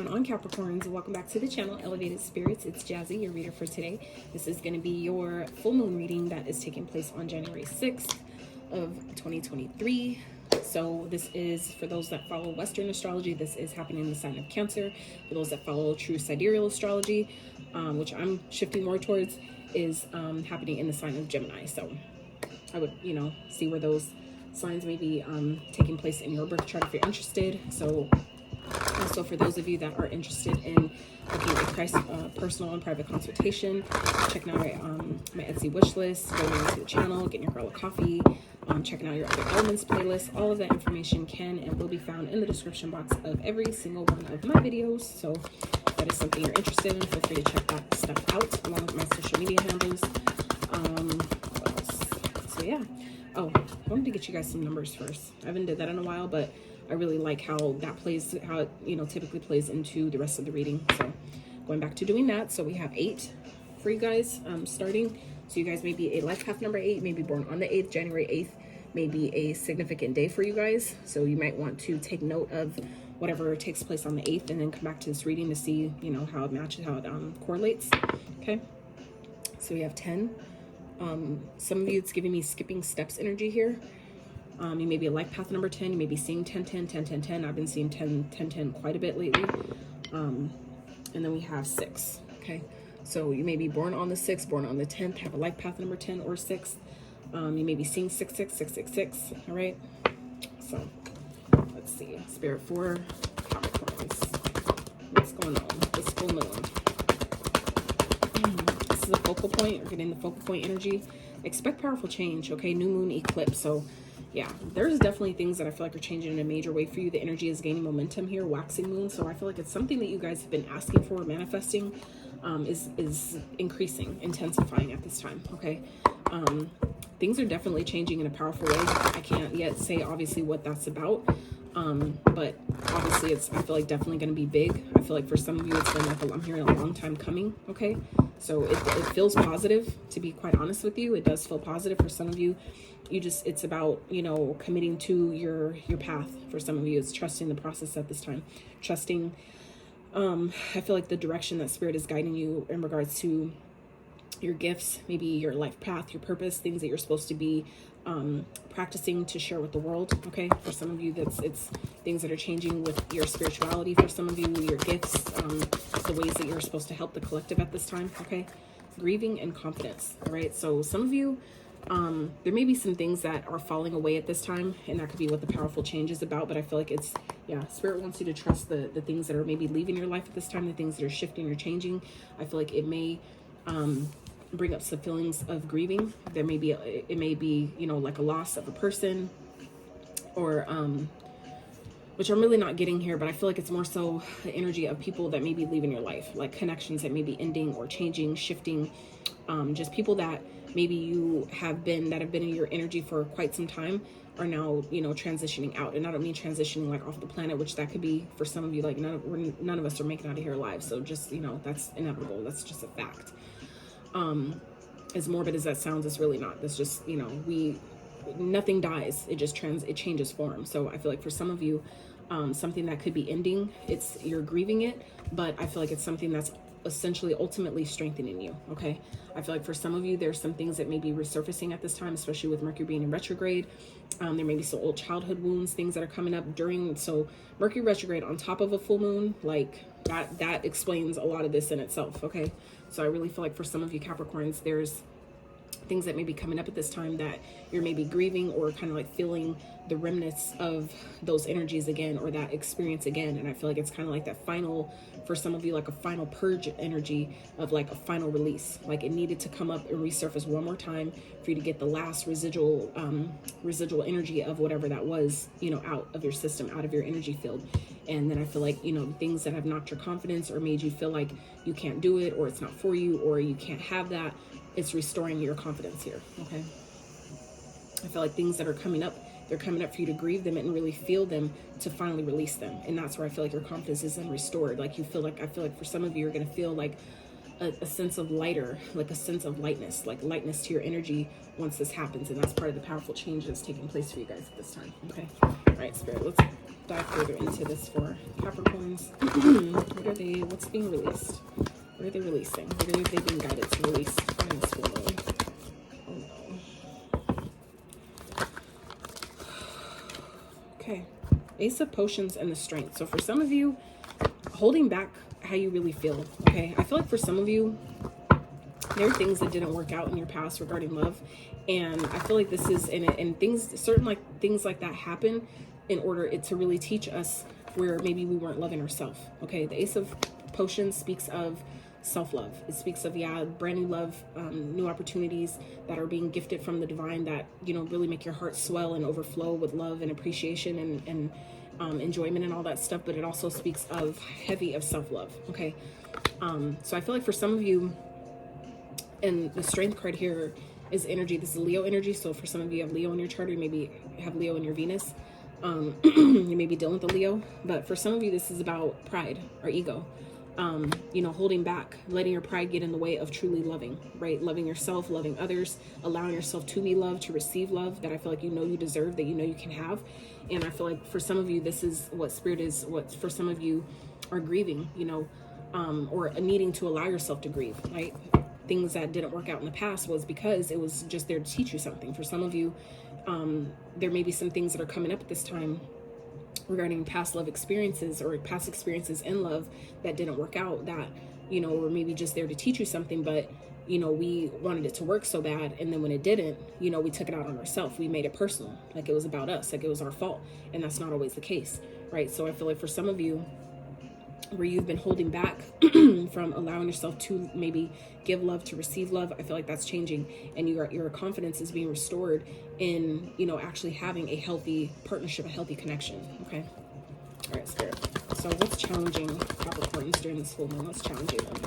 going on, Capricorns? Welcome back to the channel, Elevated Spirits. It's Jazzy, your reader for today. This is going to be your full moon reading that is taking place on January 6th of 2023. So this is for those that follow Western astrology. This is happening in the sign of Cancer. For those that follow true sidereal astrology, which I'm shifting more towards, is happening in the sign of Gemini. So I would, see where those signs may be taking place in your birth chart if you're interested. So also for those of you that are interested in booking a personal and private consultation, checking out my Etsy wish list, going into the channel, getting your girl a coffee, checking out your other elements playlist, all of that information can and will be found in the description box of every single one of my videos. So if that is something you're interested in, feel free to check that stuff out along with my social media handles. What else? So yeah. Oh, I wanted to get you guys some numbers first. I haven't did that in a while, but I really like how that plays, how it, typically plays into the rest of the reading. So going back to doing that. So we have 8 for you guys starting. So you guys may be a life path number 8, maybe born on the 8th, January 8th, may be a significant day for you guys. So you might want to take note of whatever takes place on the 8th and then come back to this reading to see, how it matches, how it correlates. Okay. So we have 10. Some of you, it's giving me skipping steps energy here. You may be a life path number 10. You may be seeing 10, 10, 10, 10, 10. I've been seeing 10, 10, 10 quite a bit lately. And then we have 6. Okay. So you may be born on the 6th, born on the 10th, have a life path number 10 or 6. You may be seeing 6, 6, 6, 6, 6. All right. So let's see. Spirit for Capricorns. What's going on? This full moon. This is a focal point. We're getting the focal point energy. Expect powerful change. Okay. New moon eclipse. So yeah, there's definitely things that I feel like are changing in a major way for you. The energy is gaining momentum here, waxing moon. So I feel like it's something that you guys have been asking for, manifesting, is increasing, intensifying at this time. Okay. Things are definitely changing in a powerful way. I can't yet say obviously what that's about. But obviously I feel like definitely going to be big. I feel like for some of you, it's been like, I'm hearing a long time coming. Okay. So it feels positive, to be quite honest with you. It does feel positive for some of you. It's about, committing to your path. For some of you, it's trusting the process at this time, trusting, I feel like the direction that spirit is guiding you in regards to your gifts, maybe your life path, your purpose, things that you're supposed to be practicing to share with the world. Okay. For some of you, it's things that are changing with your spirituality. For some of you, your gifts, the ways that you're supposed to help the collective at this time. Okay. Grieving and confidence. All right. So some of you, there may be some things that are falling away at this time, and that could be what the powerful change is about. But I feel like spirit wants you to trust the things that are maybe leaving your life at this time, the things that are shifting or changing. I feel like it may, bring up some feelings of grieving. It may be, like a loss of a person or, which I'm really not getting here, but I feel like it's more so the energy of people that may be leaving your life, like connections that may be ending or changing, shifting, just people that maybe you have been in your energy for quite some time are now, transitioning out. And I don't mean transitioning like off the planet, which that could be for some of you, like none of us are making it out of here alive. So just, that's inevitable. That's just a fact. As morbid as that sounds, it's really not. That's just, nothing dies. It just it changes form. So I feel like for some of you, something that could be ending, you're grieving it, but I feel like it's something that's essentially ultimately strengthening you. Okay. I feel like for some of you, there's some things that may be resurfacing at this time, especially with Mercury being in retrograde. There may be some old childhood wounds, things that are coming up so Mercury retrograde on top of a full moon, like that explains a lot of this in itself. Okay. So I really feel like for some of you Capricorns, there's things that may be coming up at this time that you're maybe grieving or kind of like feeling the remnants of those energies again, or that experience again. And I feel like it's kind of like that final, for some of you, like a final purge energy of like a final release. Like it needed to come up and resurface one more time for you to get the last residual energy of whatever that was, out of your system, out of your energy field. And then I feel like, things that have knocked your confidence or made you feel like you can't do it, or it's not for you, or you can't have that, it's restoring your confidence here. Okay. I feel like things that are coming up, they're coming up for you to grieve them and really feel them to finally release them. And that's where I feel like your confidence is then restored. Like I feel like for some of you, you're going to feel like a sense of lighter, like a sense of lightness, like lightness to your energy once this happens. And that's part of the powerful change that's taking place for you guys at this time. Okay. All right, Spirit, let's dive further into this for Capricorns. What's being released? What are they releasing? What are they being guided to release in this full moon? Oh no. Okay. Ace of Potions and the Strength. So for some of you, holding back how you really feel, okay? I feel like for some of you, there are things that didn't work out in your past regarding love. And I feel like this is, and things, certain like things like that happen in order to really teach us where maybe we weren't loving ourselves, okay? The Ace of Potions speaks of self-love. It speaks of, yeah, brand new love, new opportunities that are being gifted from the divine that, you know, really make your heart swell and overflow with love and appreciation and enjoyment and all that stuff. But it also speaks of heavy of self-love, okay? So I feel like for some of you, and the Strength card here is energy. This is Leo energy. So for some of you have Leo in your chart, or maybe have Leo in your Venus. You may be dealing with a Leo, but for some of you, this is about pride or ego. You know, holding back, letting your pride get in the way of truly loving, right? Loving yourself, loving others, allowing yourself to be loved, to receive love that I feel like you know you deserve, that you know you can have. And I feel like for some of you, this is what Spirit is, what for some of you are grieving, you know, or needing to allow yourself to grieve, right? Things that didn't work out in the past was because it was just there to teach you something. For some of you, there may be some things that are coming up at this time regarding past love experiences or past experiences in love that didn't work out, that, you know, were maybe just there to teach you something, but, you know, we wanted it to work so bad. And then when it didn't, you know, we took it out on ourselves. We made it personal, like it was about us, like it was our fault. And that's not always the case, right? So I feel like for some of you, where you've been holding back from allowing yourself to maybe give love, to receive love, I feel like that's changing, and your confidence is being restored in, you know, actually having a healthy partnership, a healthy connection. Okay. All right, Spirit. So what's challenging Capricorns during this full moon? What's challenging them?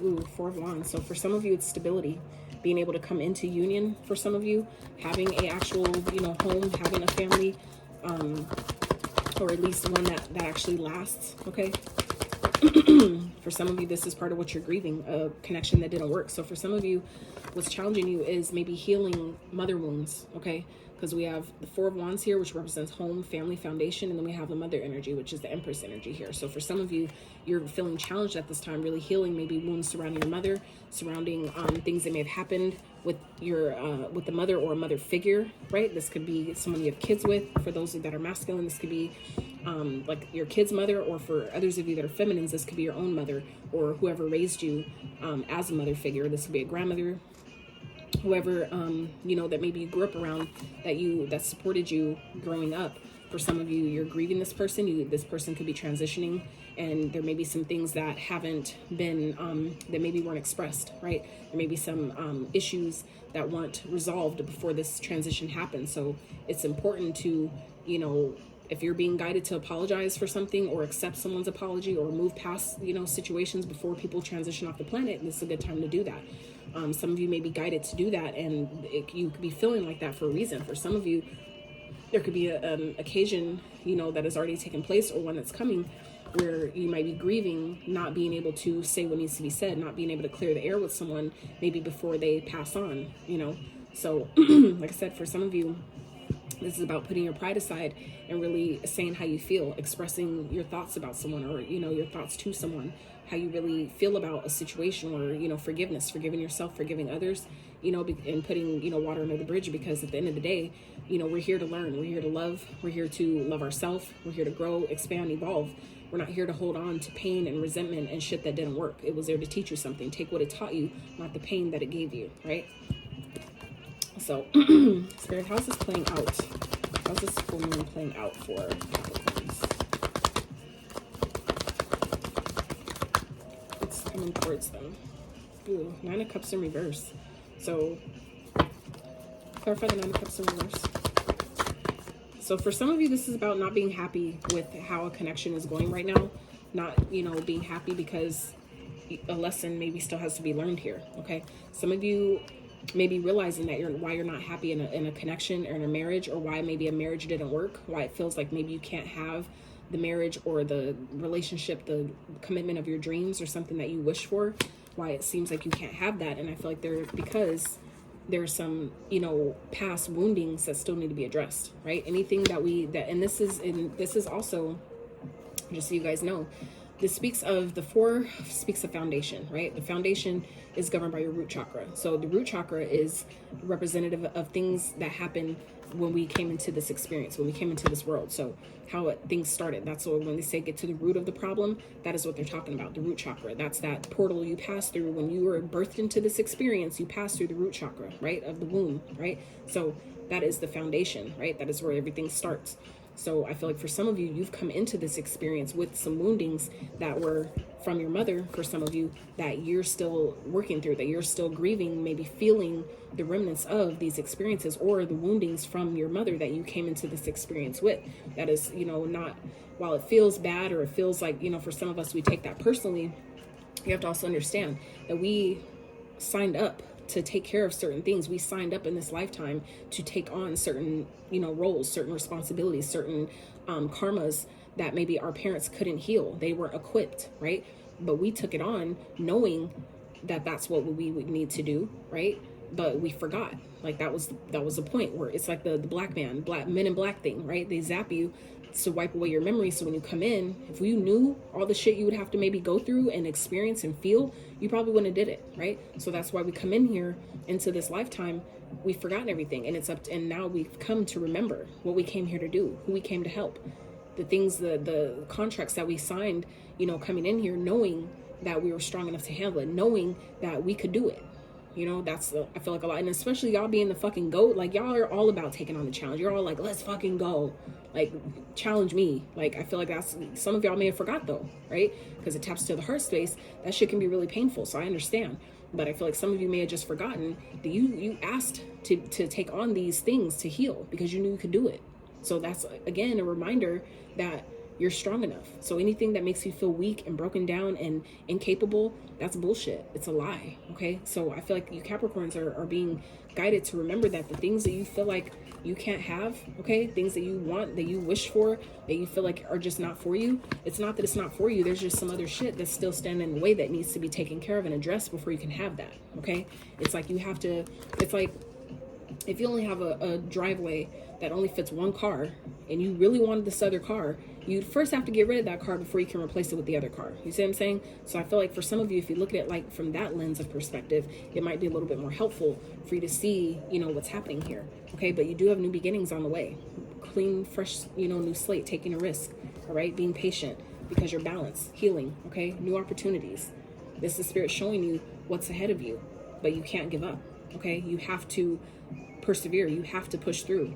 Ooh, Four of Wands. So for some of you, it's stability, being able to come into union. For some of you, having a actual, you know, home, having a family, or at least one that actually lasts, okay? For some of you, this is part of what you're grieving, a connection that didn't work. So for some of you, what's challenging you is maybe healing mother wounds, okay? Because we have the Four of Wands here, which represents home, family, foundation, and then we have the mother energy, which is the Empress energy here. So for some of you, you're feeling challenged at this time, really healing maybe wounds surrounding your mother, surrounding things that may have happened with your with the mother or a mother figure, right? This could be someone you have kids with. For those that are masculine, this could be like your kid's mother, or for others of you that are feminines, this could be your own mother or whoever raised you as a mother figure. This could be a grandmother, whoever you know, that maybe you grew up around, that supported you growing up. For some of you, you're grieving this person. This person could be transitioning, and there may be some things that haven't been that maybe weren't expressed, right? There may be some issues that weren't resolved before this transition happened. So it's important to, you know, if you're being guided to apologize for something or accept someone's apology or move past, you know, situations before people transition off the planet, this is a good time to do that. Some of you may be guided to do that, and you could be feeling like that for a reason. For some of you, there could be an occasion, you know, that has already taken place, or one that's coming, where you might be grieving not being able to say what needs to be said, not being able to clear the air with someone maybe before they pass on, you know. So like I said, for some of you, this is about putting your pride aside and really saying how you feel, expressing your thoughts about someone, or, you know, your thoughts to someone, how you really feel about a situation, or, you know, forgiveness, forgiving yourself, forgiving others, you know, and putting, you know, water under the bridge. Because at the end of the day, you know, we're here to learn, we're here to love, we're here to love ourselves, we're here to grow, expand, evolve. We're not here to hold on to pain and resentment and shit that didn't work. It was there to teach you something. Take what it taught you, not the pain that it gave you, right? So, Spirit, how's this playing out? How's this full moon playing out for Capricorns? It's coming towards them. Ooh, Nine of Cups in reverse. So, clarify the Nine of Cups in reverse. So for some of you, this is about not being happy with how a connection is going right now. Not, you know, being happy because a lesson maybe still has to be learned here, okay? Some of you may be realizing that why you're not happy in a connection or in a marriage, or why maybe a marriage didn't work, why it feels like maybe you can't have the marriage or the relationship, the commitment of your dreams, or something that you wish for, why it seems like you can't have that. And I feel like because there's some, you know, past woundings that still need to be addressed, right? Anything and this is also, just so you guys know, This speaks of the four, speaks of foundation, right? The foundation is governed by your root chakra. So the root chakra is representative of things that happen when we came into this experience, when we came into this world. So how things started. That's what, when they say get to the root of the problem, that is what they're talking about, the root chakra. That's that portal you pass through when you were birthed into this experience. You pass through the root chakra, right, of the womb, right? So that is the foundation, right? That is where everything starts. So I feel like for some of you, you've come into this experience with some woundings that were from your mother, for some of you, that you're still working through, that you're still grieving, maybe feeling the remnants of these experiences, or the woundings from your mother that you came into this experience with. That is, you know, not, while it feels bad, or it feels like, you know, for some of us, we take that personally, you have to also understand that we signed up to take care of certain things. We signed up in this lifetime to take on certain, you know, roles, certain responsibilities, certain karmas that maybe our parents couldn't heal. They weren't equipped, right? But we took it on knowing that that's what we would need to do, right? But we forgot. Like that was the point where it's like the black men in black thing, right? They zap you to wipe away your memory. So when you come in, if you knew all the shit you would have to maybe go through and experience and feel, you probably wouldn't have did it, right? So that's why we come in here into this lifetime, we've forgotten everything, and it's up to, and now we've come to remember what we came here to do, who we came to help, the things, the contracts that we signed, you know, coming in here, knowing that we were strong enough to handle it, knowing that we could do it. You know, that's, I feel like a lot, and especially y'all being the fucking GOAT, like y'all are all about taking on the challenge. You're all like, let's fucking go, like challenge me. Like I feel like that's, some of y'all may have forgot though, right? Because it taps to the heart space. That shit can be really painful, so I understand. But I feel like some of you may have just forgotten that you asked to take on these things to heal because you knew you could do it. So that's again a reminder that you're strong enough. So anything that makes you feel weak and broken down and incapable, that's bullshit. It's a lie. Okay. So I feel like you Capricorns are being guided to remember that the things that you feel like you can't have, okay, things that you want, that you wish for, that you feel like are just not for you. It's not that it's not for you. There's just some other shit that's still standing in the way that needs to be taken care of and addressed before you can have that. Okay. It's like you have to, it's like if you only have a driveway that only fits one car and you really wanted this other car, you first have to get rid of that car before you can replace it with the other car. You see what I'm saying? So I feel like for some of you, if you look at it like from that lens of perspective, it might be a little bit more helpful for you to see, you know, what's happening here. Okay. But you do have new beginnings on the way, clean, fresh, you know, new slate, taking a risk. All right. Being patient because you're balanced, healing. Okay. New opportunities. This is spirit showing you what's ahead of you, but you can't give up. Okay. You have to persevere. You have to push through.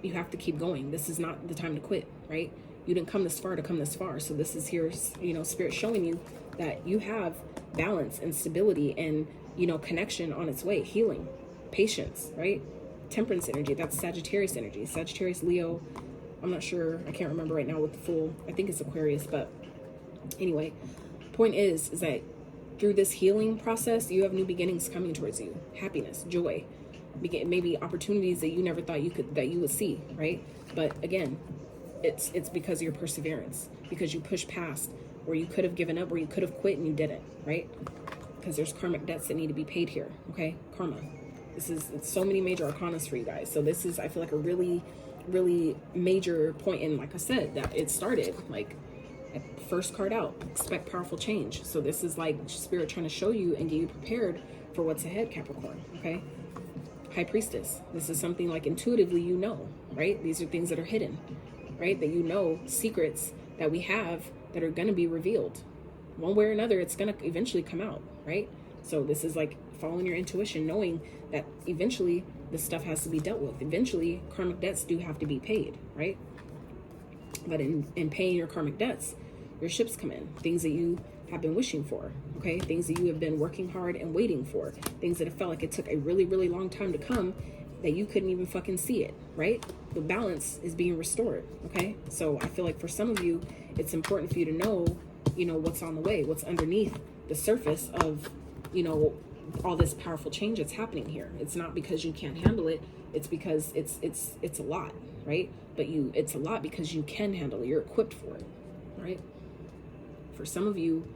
You have to keep going. This is not the time to quit, right? You didn't come this far to come this far. So this is here, you know, spirit showing you that you have balance and stability and, you know, connection on its way, healing, patience, right? Temperance energy. That's Sagittarius energy. Sagittarius, Leo. I'm not sure. I can't remember right now what the full, I think it's Aquarius, but anyway, point is that through this healing process, you have new beginnings coming towards you. Happiness, joy, maybe opportunities that you never thought you would see, right? But again, it's because of your perseverance, because you pushed past where you could have given up, where you could have quit and you didn't, right? Because there's karmic debts that need to be paid here. Okay, karma. It's so many major arcanas for you guys. So this is, I feel like, a really, really major point. And like I said, that it started like first card out, expect powerful change. So this is like spirit trying to show you and get you prepared for what's ahead, Capricorn. Okay. High Priestess. This is something like intuitively, you know, right? These are things that are hidden, right? That you know, secrets that we have that are going to be revealed one way or another. It's going to eventually come out, right? So this is like following your intuition, knowing that eventually this stuff has to be dealt with. Eventually karmic debts do have to be paid, right? But in paying your karmic debts, your ships come in, things that you have been wishing for, okay? Things that you have been working hard and waiting for, things that have felt like it took a really, really long time to come that you couldn't even fucking see it, right? The balance is being restored, okay? So I feel like for some of you, it's important for you to know, you know, what's on the way, what's underneath the surface of, you know, all this powerful change that's happening here. It's not because you can't handle it. It's because it's a lot, right? But it's a lot because you can handle it. You're equipped for it, right? For some of you,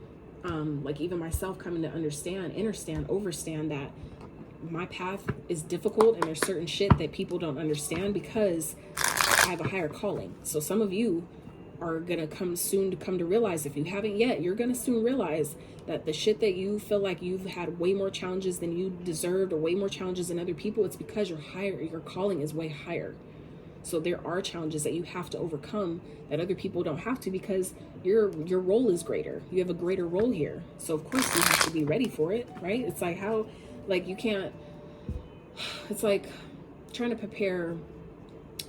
like even myself coming to understand, overstand that my path is difficult and there's certain shit that people don't understand because I have a higher calling. So some of you are gonna come soon to come to realize. If you haven't yet, you're gonna soon realize that the shit that you feel like you've had way more challenges than you deserved, or way more challenges than other people, it's because you're higher, your calling is way higher. So there are challenges that you have to overcome that other people don't have to, because your role is greater. You have a greater role here. So of course you have to be ready for it, right? It's like how, like you can't, it's like trying to prepare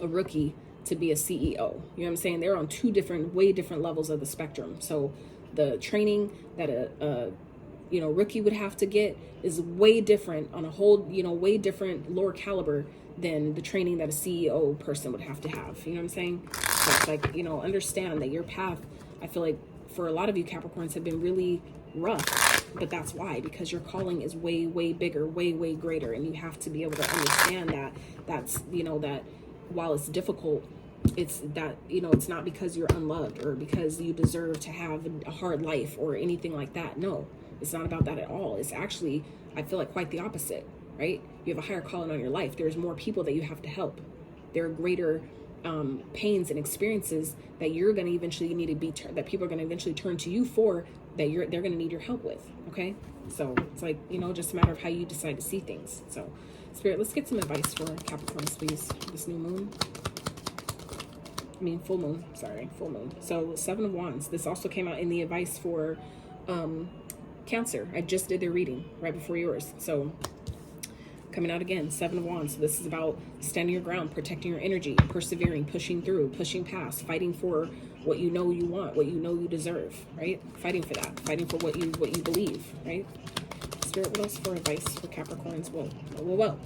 a rookie to be a CEO. You know what I'm saying? They're on two different, way different levels of the spectrum. So the training that a rookie would have to get is way different on a whole, way different, lower caliber than the training that a CEO person would have to have. You know what I'm saying? So it's like, understand that your path, I feel like for a lot of you Capricorns, have been really rough, but that's why, because your calling is way, way bigger, way, way greater. And you have to be able to understand that that while it's difficult, it's that, it's not because you're unloved or because you deserve to have a hard life or anything like that. No, it's not about that at all. It's actually, I feel like, quite the opposite, right? You have a higher calling on your life. There's more people that you have to help. There are greater pains and experiences that you're going to eventually need to be, that people are going to eventually turn to you for, that they're going to need your help with. Okay. So it's like, just a matter of how you decide to see things. So Spirit, let's get some advice for Capricorns, please. This new moon. Full moon. Sorry, full moon. So 7 of Wands. This also came out in the advice for Cancer. I just did their reading right before yours. So coming out again, 7 of Wands. So this is about standing your ground, protecting your energy, persevering, pushing through, pushing past, fighting for what you know you want, what you know you deserve, right? Fighting for that, fighting for what you believe, right? Spirit, what else for advice for Capricorns? Whoa.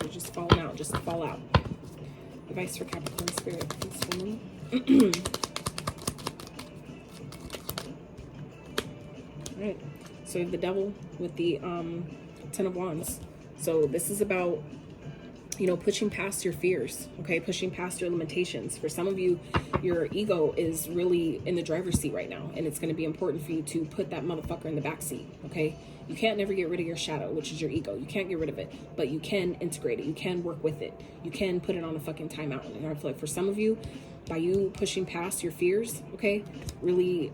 So just falling out, just fall out. Advice for Capricorn Spirit, please for me. All right. So you have the Devil with the 10 of Wands. So this is about, pushing past your fears, okay? Pushing past your limitations. For some of you, your ego is really in the driver's seat right now, and it's going to be important for you to put that motherfucker in the back seat, okay? You can't never get rid of your shadow, which is your ego. You can't get rid of it, but you can integrate it. You can work with it. You can put it on a fucking timeout. And I feel like for some of you, by you pushing past your fears, okay, really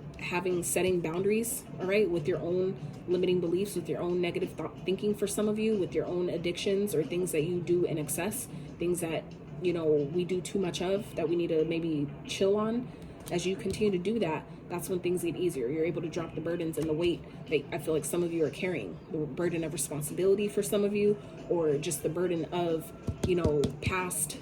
setting boundaries, all right, with your own limiting beliefs, with your own negative thinking, for some of you, with your own addictions or things that you do in excess, things that, we do too much of, that we need to maybe chill on. As you continue to do that, that's when things get easier. You're able to drop the burdens and the weight that I feel like some of you are carrying, the burden of responsibility for some of you, or just the burden of, past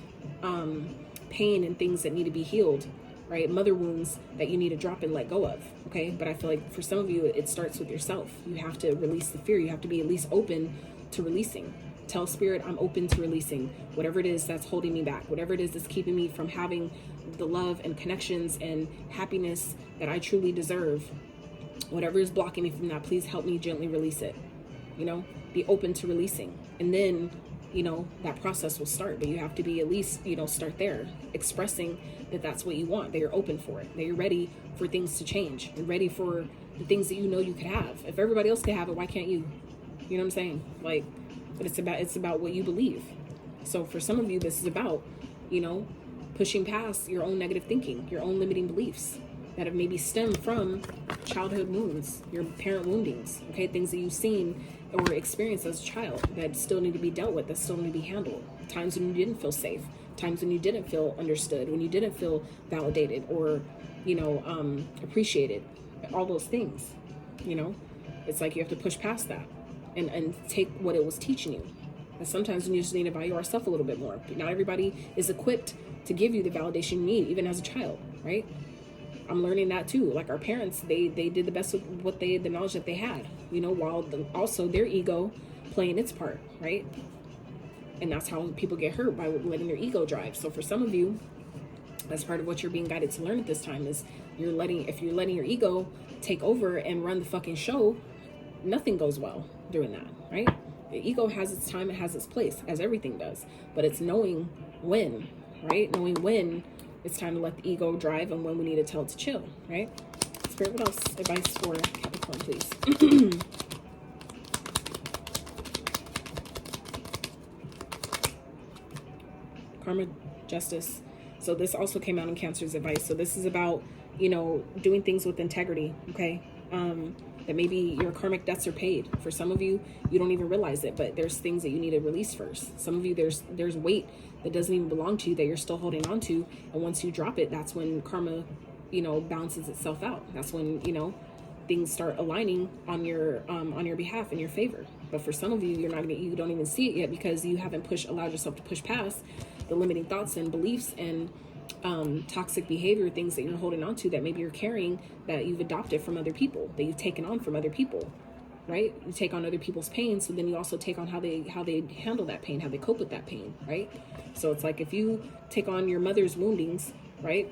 pain and things that need to be healed, right? Mother wounds that you need to drop and let go of, okay? But I feel like for some of you, it starts with yourself. You have to release the fear. You have to be at least open to releasing. Tell Spirit, I'm open to releasing whatever it is that's holding me back, whatever it is that's keeping me from having the love and connections and happiness that I truly deserve. Whatever is blocking me from that, please help me gently release it. Be open to releasing. And then, that process will start. But you have to be at least, start there, expressing that that's what you want, that you're open for it, that you're ready for things to change, and ready for the things that you could have. If everybody else can have it, why can't you? You know what I'm saying? Like, but it's about what you believe. So for some of you, this is about, pushing past your own negative thinking, your own limiting beliefs that have maybe stemmed from childhood wounds, your parent woundings, okay? Things that you've seen or experienced as a child that still need to be dealt with, that still need to be handled. Times when you didn't feel safe, times when you didn't feel understood, when you didn't feel validated or, appreciated, all those things, It's like you have to push past that and take what it was teaching you. And sometimes you just need to value yourself a little bit more. But not everybody is equipped to give you the validation you need, even as a child, right? I'm learning that too. Like our parents, they did the best with the knowledge that they had, while also their ego playing its part, right? And that's how people get hurt, by letting their ego drive. So for some of you, that's part of what you're being guided to learn at this time, is if you're letting your ego take over and run the fucking show, nothing goes well doing that, right? The ego has its time, it has its place, as everything does. But it's knowing when, right? Knowing when it's time to let the ego drive and when we need to tell it to chill, right? Spirit, what else? Advice for Capricorn, please. Karma, justice. So this also came out in Cancer's advice. So this is about, you know, doing things with integrity, okay? That maybe your karmic debts are paid. For some of you, you don't even realize it, but there's things that you need to release first. Some of you, there's weight that doesn't even belong to you that you're still holding on to. And once you drop it, that's when karma, you know, balances itself out. That's when, you know, things start aligning on your behalf, in your favor. But for some of you, you don't even see it yet because you haven't allowed yourself to push past the limiting thoughts and beliefs and toxic behavior, things that you're holding on to that maybe you're carrying, that you've adopted from other people, that you've taken on from other people, right? You take on other people's pain, so then you also take on how they handle that pain, how they cope with that pain, right? So it's like if you take on your mother's woundings, right?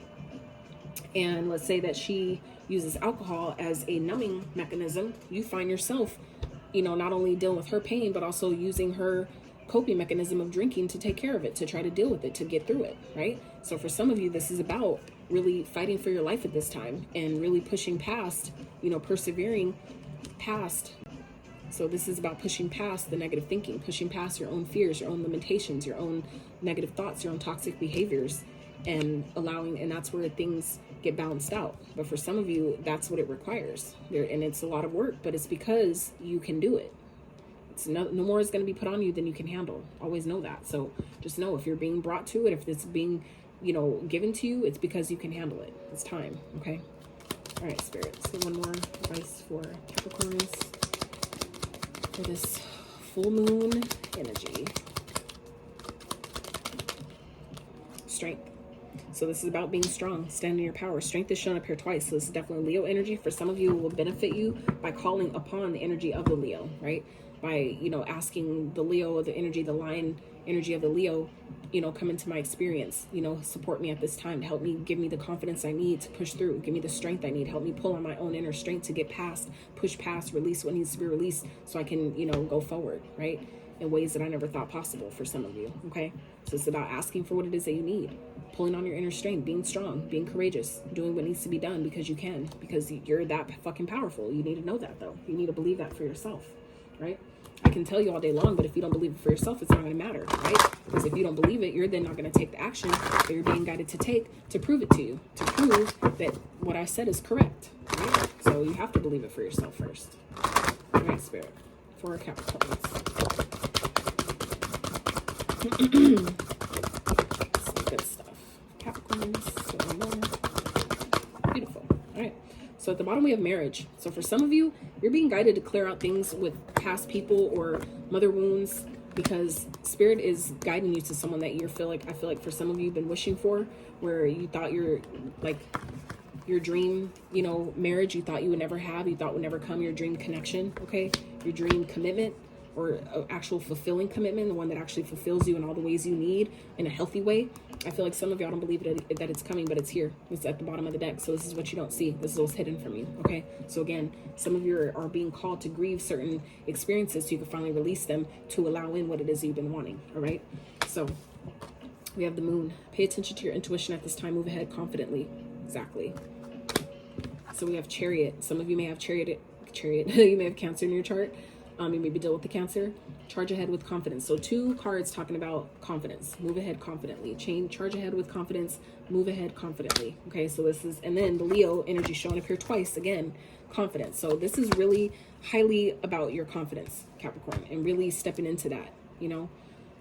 And let's say that she uses alcohol as a numbing mechanism, you find yourself, you know, not only dealing with her pain, but also using her coping mechanism of drinking to take care of it, to try to deal with it, to get through it, right? So for some of you, this is about really fighting for your life at this time and really pushing past, you know, persevering past. So this is about pushing past the negative thinking, pushing past your own fears, your own limitations, your own negative thoughts, your own toxic behaviors, and that's where things get balanced out. But for some of you, that's what it requires. And it's a lot of work, but it's because you can do it. No more is going to be put on you than you can handle. Always know that. So just know, if you're being brought to it, if it's being, you know, given to you, it's because you can handle it. It's time. Okay. All right, Spirit. So one more advice for Capricorns for this full moon energy. Strength. So this is about being strong, standing in your power. Strength is shown up here twice. So this is definitely Leo energy. For some of you, it will benefit you by calling upon the energy of the Leo, right? By, you know, asking the Leo, the energy, the lion energy of the Leo, you know, come into my experience, you know, support me at this time, to help me, give me the confidence I need to push through, give me the strength I need, help me pull on my own inner strength to get past, push past, release what needs to be released so I can, you know, go forward, right? In ways that I never thought possible for some of you, okay? So it's about asking for what it is that you need, pulling on your inner strength, being strong, being courageous, doing what needs to be done because you can, because you're that fucking powerful. You need to know that, though. You need to believe that for yourself, right? I can tell you all day long, but if you don't believe it for yourself, it's not going to matter, right? Because if you don't believe it, you're then not going to take the action that you're being guided to take to prove it to you, to prove that what I said is correct, right? So you have to believe it for yourself first. All right, Spirit, for Capricorns. Some good stuff. Capricorns. Beautiful. All right. So at the bottom we have marriage. So for some of you, you're being guided to clear out things with past people or mother wounds, because Spirit is guiding you to someone that I feel like for some of you you've been wishing for, where you thought your dream, you know, marriage you thought you would never have, you thought would never come, your dream connection, okay? Your dream commitment, or actual fulfilling commitment, the one that actually fulfills you in all the ways you need in a healthy way. I feel like some of y'all don't believe that it's coming, but it's here. It's at the bottom of the deck. So this is what you don't see. This is what's hidden from you, okay? So again, some of you are being called to grieve certain experiences so you can finally release them to allow in what it is you've been wanting, all right? So we have the moon. Pay attention to your intuition at this time. Move ahead confidently. Exactly. So we have chariot. Some of you may have chariot. You may have Cancer in your chart. You maybe deal with the Cancer. Charge ahead with confidence. So 2 cards talking about confidence. Move ahead confidently. Charge ahead with confidence. Move ahead confidently. Okay, so this is, and then the Leo energy showing up here twice again. Confidence. So this is really highly about your confidence, Capricorn, and really stepping into that. You know,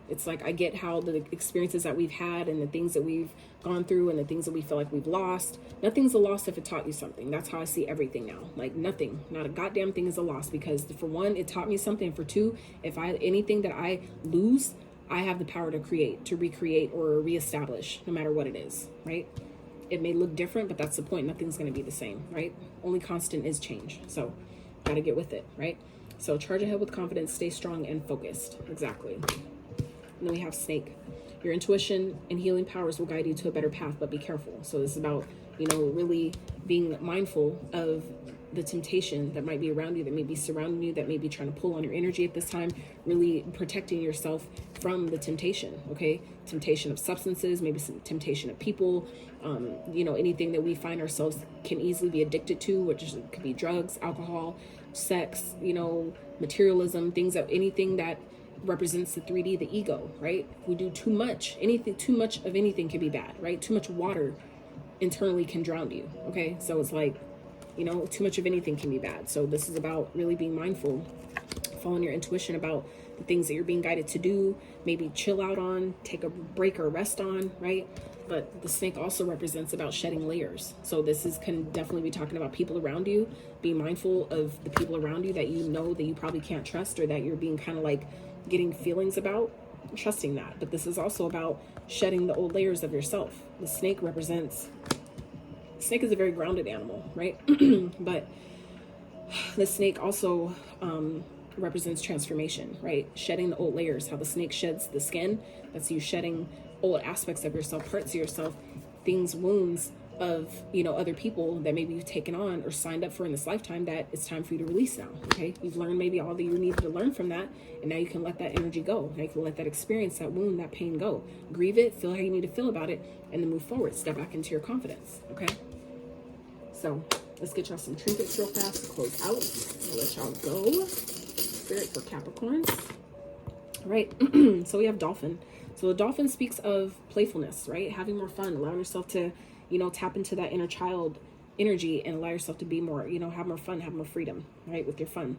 it's like I get how the experiences that we've had and the things that we've gone through and the things that we feel like we've lost. Nothing's a loss if it taught you something. That's how I see everything now. Like nothing, not a goddamn thing is a loss, because for one, it taught me something. For two, if anything that I lose, I have the power to create, to recreate, or reestablish, no matter what it is, right? It may look different, but that's the point. Nothing's going to be the same, right? Only constant is change. So gotta get with it, right? So charge ahead with confidence, stay strong and focused. Exactly. And then we have snake. Your intuition and healing powers will guide you to a better path, but be careful. So this is about, you know, really being mindful of the temptation that might be around you, that may be surrounding you, that may be trying to pull on your energy at this time. Really protecting yourself from the temptation, okay? Temptation of substances, maybe some temptation of people, you know, anything that we find ourselves can easily be addicted to, which could be drugs, alcohol, sex, you know, materialism, anything that represents the 3D, the ego, right? If we do too much, too much of anything can be bad, right? Too much water internally can drown you, okay? So it's like, you know, too much of anything can be bad. So this is about really being mindful, following your intuition about the things that you're being guided to do, maybe chill out on, take a break or rest on, right? But the snake also represents about shedding layers. So can definitely be talking about people around you. Be mindful of the people around you that you know that you probably can't trust, or that you're being kind of like getting feelings about, trusting that. But this is also about shedding the old layers of yourself. The snake is a very grounded animal, right? But the snake also represents transformation, right? Shedding the old layers. How the snake sheds the skin, that's you shedding old aspects of yourself, parts of yourself, things, wounds of, you know, other people that maybe you've taken on or signed up for in this lifetime that it's time for you to release now. Okay, you've learned maybe all that you needed to learn from that, and now you can let that energy go. Now you can let that experience, that wound, that pain go. Grieve it, feel how you need to feel about it, and then move forward. Step back into your confidence. Okay, so let's get y'all some trinkets real fast to close out. I'll let y'all go. Spirit for Capricorns. All right, so we have dolphin. So the dolphin speaks of playfulness, right? Having more fun, allowing yourself to, you know, tap into that inner child energy and allow yourself to be more, you know, have more fun, have more freedom, right? With your fun.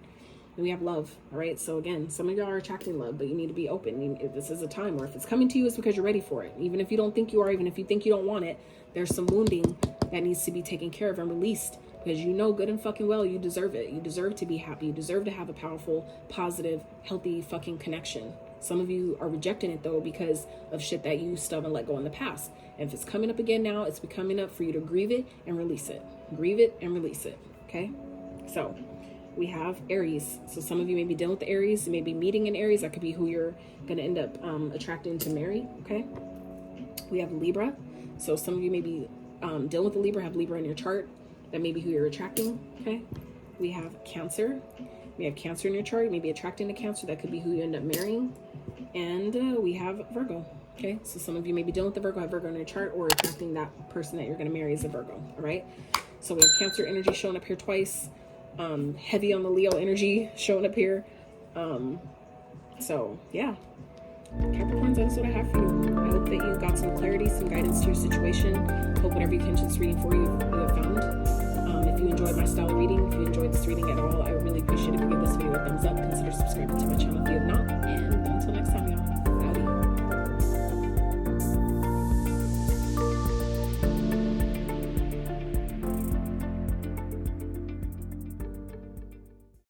And we have love, all right? So again, some of y'all are attracting love, but you need to be open. This is a time where if it's coming to you, it's because you're ready for it. Even if you don't think you are, even if you think you don't want it, there's some wounding that needs to be taken care of and released, because you know good and fucking well you deserve it. You deserve to be happy. You deserve to have a powerful, positive, healthy fucking connection. Some of you are rejecting it though because of shit that you stub and let go in the past. And if it's coming up again now, it's coming up for you to grieve it and release it. Grieve it and release it. Okay? So we have Aries. So some of you may be dealing with the Aries. You may be meeting an Aries. That could be who you're going to end up attracting to marry. Okay? We have Libra. So some of you may be dealing with the Libra, have Libra in your chart. That may be who you're attracting. Okay? We have Cancer. We have Cancer in your chart. You may be attracting to Cancer. That could be who you end up marrying. And we have Virgo. Okay, so some of you may be dealing with the Virgo, have Virgo in your chart, or attracting that person that you're going to marry as a Virgo. All right, so we have Cancer energy showing up here twice. Heavy on the Leo energy showing up here. So yeah, Capricorns, that's what I have for you. I hope that you got some clarity, some guidance to your situation. Hope whatever you can just reading for you have found. If you enjoyed my style of reading, if you enjoyed this reading at all, I would really appreciate it if you give this video a thumbs up.